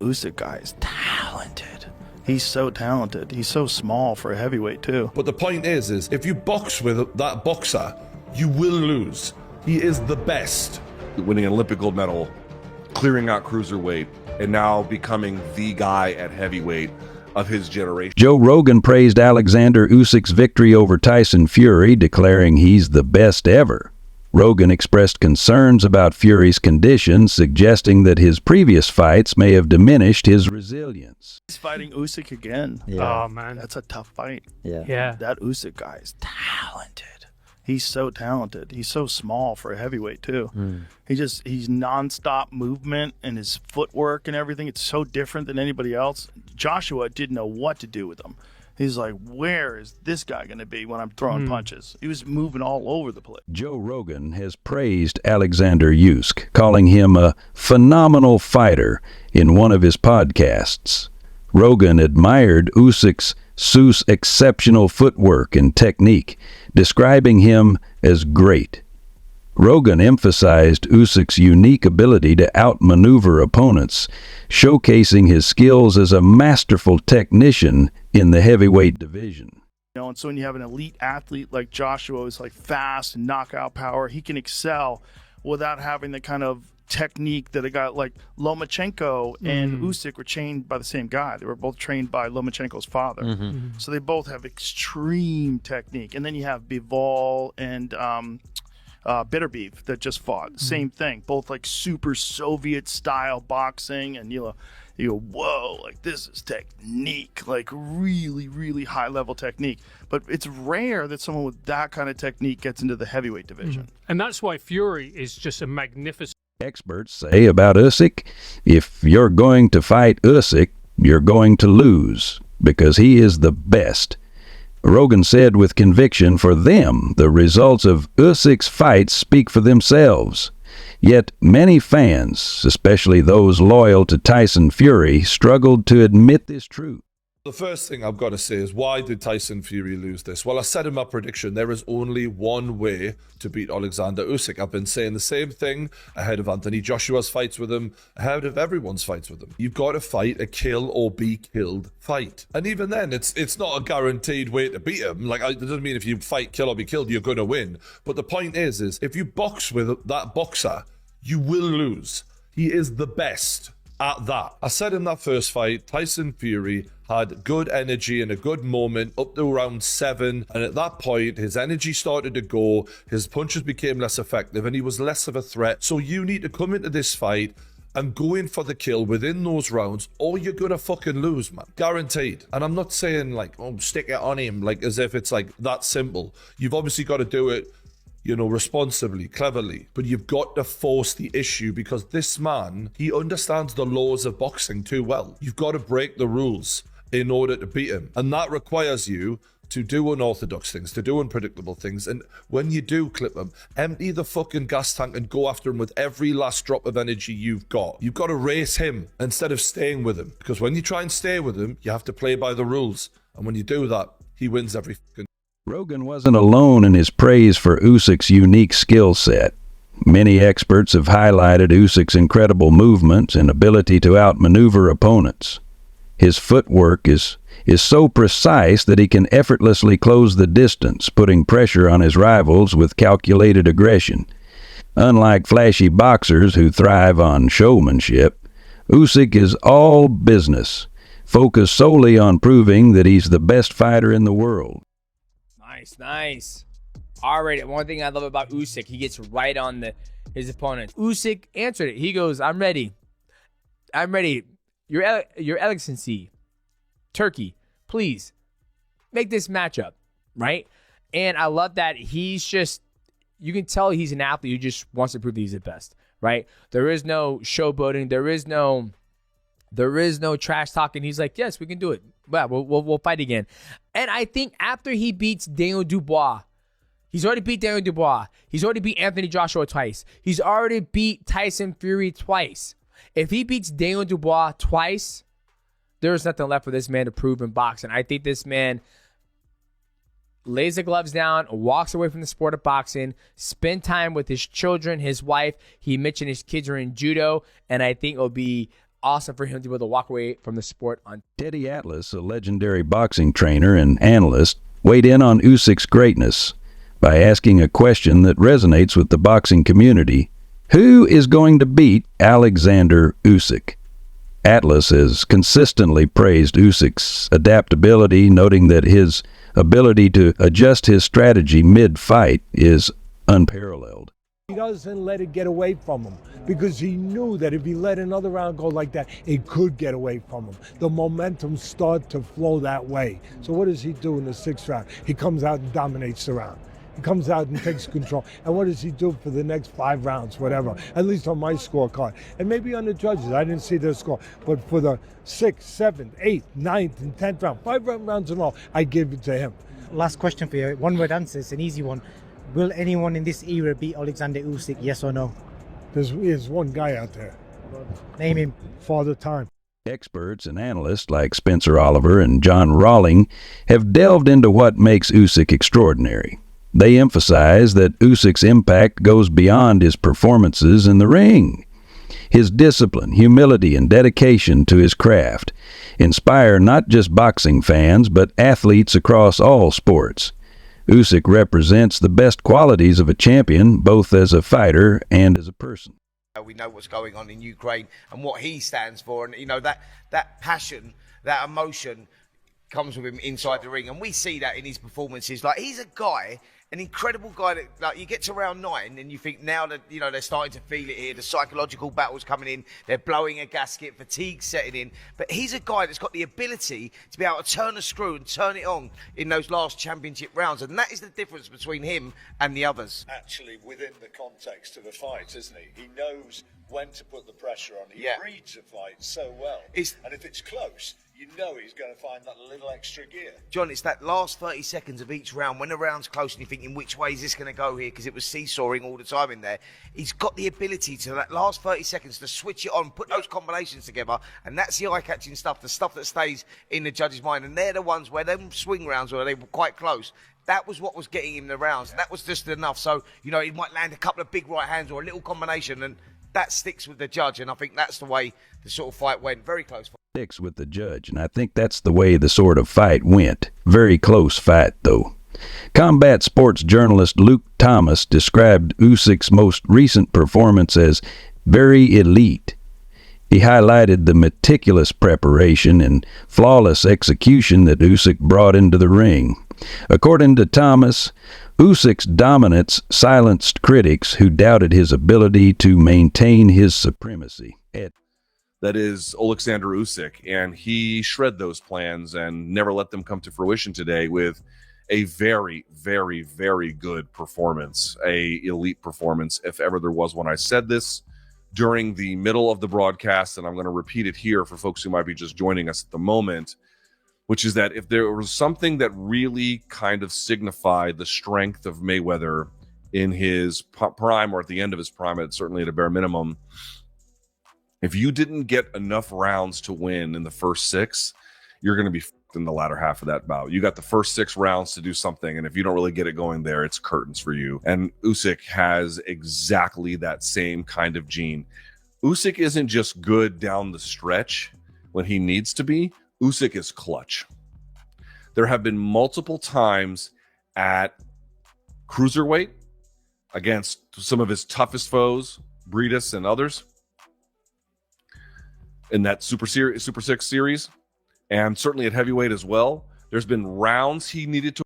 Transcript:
Usyk guy is talented. He's so talented. He's so small for a heavyweight too. But the point is if you box with that boxer, you will lose. He is the best. Winning an Olympic gold medal, clearing out cruiserweight, and now becoming the guy at heavyweight of his generation. Joe Rogan praised Oleksandr Usyk's victory over Tyson Fury, declaring he's the best ever. Rogan expressed concerns about Fury's condition, suggesting that his previous fights may have diminished his resilience. He's fighting Usyk again. Yeah. Oh, man. That's a tough fight. Yeah. That Usyk guy is talented. He's so talented. He's so small for a heavyweight too. He's nonstop movement and his footwork and everything. It's so different than anybody else. Joshua didn't know what to do with him. He's like, where is this guy going to be when I'm throwing punches? He was moving all over the place. Joe Rogan has praised Oleksandr Usyk, calling him a phenomenal fighter in one of his podcasts. Rogan admired Usyk's exceptional footwork and technique, describing him as great. Rogan emphasized Usyk's unique ability to outmaneuver opponents, showcasing his skills as a masterful technician in the heavyweight division. You know, and so when you have an elite athlete like Joshua, who's like fast and knockout power, he can excel without having the kind of technique that a guy like Lomachenko and Usyk were trained by the same guy. They were both trained by Lomachenko's father. So they both have extreme technique. And then you have Bivol and Bitterbeef that just fought. Same thing. Both like super Soviet style boxing, and you go, whoa, like this is technique, like really, really high level technique. But it's rare that someone with that kind of technique gets into the heavyweight division. And that's why Fury is just a magnificent. Experts say about Usyk, if you're going to fight Usyk, you're going to lose, because he is the best. Rogan said with conviction, for them, the results of Usyk's fights speak for themselves. Yet many fans, especially those loyal to Tyson Fury, struggled to admit this truth. The first thing I've got to say is, why did Tyson Fury lose this? Well, I said in my prediction, there is only one way to beat Oleksandr Usyk. I've been saying the same thing ahead of Anthony Joshua's fights with him, ahead of everyone's fights with him. You've got to fight a kill or be killed fight. And even then, it's not a guaranteed way to beat him. Like, it doesn't mean if you fight, kill or be killed, you're going to win. But the point is if you box with that boxer, you will lose. He is the best at that. I said in that first fight, Tyson Fury had good energy and a good moment up to round 7, and at that point his energy started to go, his punches became less effective, and he was less of a threat. So you need to come into this fight and go in for the kill within those rounds, or you're gonna fucking lose, man. Guaranteed. And I'm not saying like, oh, stick it on him, like as if it's like that simple. You've obviously got to do it, you know, responsibly, cleverly, but you've got to force the issue, because this man, he understands the laws of boxing too well. You've got to break the rules in order to beat him, and that requires you to do unorthodox things, to do unpredictable things. And when you do clip him, empty the fucking gas tank and go after him with every last drop of energy you've got. You've got to race him instead of staying with him, because when you try and stay with him, you have to play by the rules, and when you do that, he wins every fucking. Rogan wasn't alone in his praise for Usyk's unique skill set. Many experts have highlighted Usyk's incredible movements and ability to outmaneuver opponents. His footwork is so precise that he can effortlessly close the distance, putting pressure on his rivals with calculated aggression. Unlike flashy boxers who thrive on showmanship, Usyk is all business, focused solely on proving that he's the best fighter in the world. Nice. All right, one thing I love about Usyk, he gets right on his opponent. Usyk answered it. He goes, I'm ready. Your Excellency, Turkey, please make this matchup, right? And I love that he's just, you can tell he's an athlete who just wants to prove that he's the best, right? There is no showboating. There is no trash talking. He's like, yes, we can do it. Well, we'll fight again. And I think after he beats Daniel Dubois, he's already beat Daniel Dubois. He's already beat Anthony Joshua twice. He's already beat Tyson Fury twice. If he beats Daniel Dubois twice, there's nothing left for this man to prove in boxing. I think this man lays the gloves down, walks away from the sport of boxing, spend time with his children, his wife. He mentioned his kids are in judo, and I think it'll be awesome for him to be able to walk away from the sport on. Teddy Atlas, a legendary boxing trainer and analyst, weighed in on Usyk's greatness by asking a question that resonates with the boxing community. Who is going to beat Oleksandr Usyk? Atlas has consistently praised Usyk's adaptability, noting that his ability to adjust his strategy mid-fight is unparalleled. He doesn't let it get away from him because he knew that if he let another round go like that, it could get away from him. The momentum started to flow that way. So what does he do in the 6th round? He comes out and dominates the round. He comes out and takes control. And what does he do for the next 5 rounds, whatever? At least on my scorecard. And maybe on the judges, I didn't see their score. But for the 6th, 7th, 8th, 9th, and 10th round, 5 rounds in all, I give it to him. Last question for you. One word answer. It's an easy one. Will anyone in this era beat Oleksandr Usyk, yes or no? There's one guy out there. Name him. Father Time. Experts and analysts like Spencer Oliver and John Rawling have delved into what makes Usyk extraordinary. They emphasize that Usyk's impact goes beyond his performances in the ring. His discipline, humility, and dedication to his craft inspire not just boxing fans, but athletes across all sports. Usyk represents the best qualities of a champion, both as a fighter and as a person. We know what's going on in Ukraine and what he stands for, and that passion, that emotion comes with him inside the ring, and we see that in his performances. Like, he's a guy, an incredible guy that, like, you get to round 9 and you think now that, they're starting to feel it here, the psychological battle's coming in, they're blowing a gasket, fatigue setting in, but he's a guy that's got the ability to be able to turn a screw and turn it on in those last championship rounds, and that is the difference between him and the others. Actually, within the context of a fight, isn't he? He knows when to put the pressure on. He reads a fight so well. And if it's close, you know he's going to find that little extra gear. John, it's that last 30 seconds of each round, when the round's close and you're thinking, which way is this going to go here? Because it was seesawing all the time in there. He's got the ability to, that last 30 seconds, to switch it on, put those combinations together, and that's the eye-catching stuff, the stuff that stays in the judge's mind. And they're the ones where them swing rounds, where they were quite close, that was what was getting him the rounds. That was just enough. So, he might land a couple of big right hands or a little combination, and that sticks with the judge, and I think that's the way the sort of fight went. Very close. Sticks with the judge, and I think that's the way the sort of fight went. Very close fight, though. Combat sports journalist Luke Thomas described Usyk's most recent performance as very elite. He highlighted the meticulous preparation and flawless execution that Usyk brought into the ring. According to Thomas, Usyk's dominance silenced critics who doubted his ability to maintain his supremacy. That is Oleksandr Usyk, and he shred those plans and never let them come to fruition today with a very, very, very good performance, a elite performance, if ever there was one. I said this during the middle of the broadcast, and I'm going to repeat it here for folks who might be just joining us at the moment, which is that if there was something that really kind of signified the strength of Mayweather in his prime, or at the end of his prime, certainly at a bare minimum, if you didn't get enough rounds to win in the first 6, you're going to be in the latter half of that bout. You got the first 6 rounds to do something, and if you don't really get it going there, it's curtains for you. And Usyk has exactly that same kind of gene. Usyk isn't just good down the stretch when he needs to be. Usyk is clutch. There have been multiple times at cruiserweight against some of his toughest foes, Breedis and others, in that Super 6 series, and certainly at heavyweight as well. There's been rounds he needed to